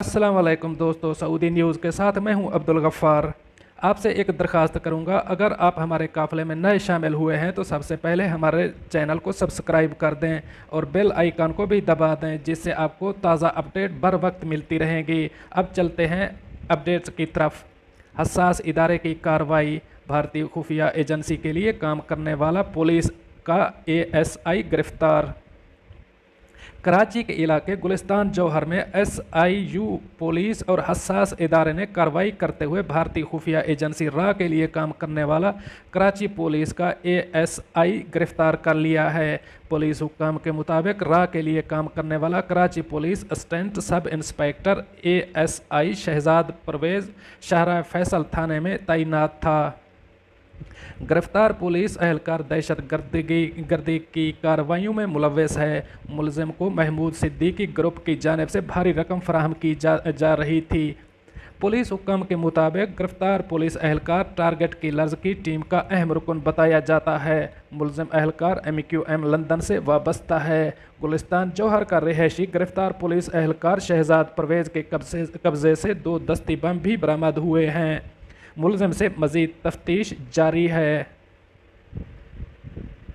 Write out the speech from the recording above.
अस्सलाम वालेकुम दोस्तों, सऊदी न्यूज़ के साथ मैं हूं अब्दुल गफ़ार। आपसे एक दरख्वास्त करूंगा, अगर आप हमारे काफ़िले में नए शामिल हुए हैं तो सबसे पहले हमारे चैनल को सब्सक्राइब कर दें और बेल आइकन को भी दबा दें, जिससे आपको ताज़ा अपडेट बर वक्त मिलती रहेंगी। अब चलते हैं अपडेट्स की तरफ। हसास इदारे की कार्रवाई। भारतीय खुफिया एजेंसी के लिए काम करने वाला पुलिस का ASI गिरफ्तार। कराची के इलाके गुलिस्तान जौहर में SIU पुलिस और हसास इदारे ने कार्रवाई करते हुए भारतीय खुफिया एजेंसी रा के लिए काम करने वाला कराची पुलिस का ASI गिरफ्तार कर लिया है। पुलिस हुक्म के मुताबिक रा के लिए काम करने वाला Karachi police assistant sub inspector ASI Shahzad Parvez Shahrah Faisal थाने में तैनात था। गिरफ्तार पुलिस एहलकार दहशत गर्दी की कार्रवाइयों में मुलव्वस है। मुलजिम को महमूद सिद्दीकी ग्रुप की जानिब से भारी रकम फराहम की जा रही थी। पुलिस हुक्म के मुताबिक गिरफ्तार पुलिस एहलकार टारगेट किलर्स की टीम का अहम रुकन बताया जाता है। मुलजिम एहलकार MQM लंदन से वाबस्ता है। गुलिस्तान जौहर का रिहायशी गिरफ्तार पुलिस एहलकार शहजाद परवेज़ के कब्जे से 2 दस्ती बम भी बरामद हुए हैं। मुलजिम से मज़ीद तफ्तीश जारी है।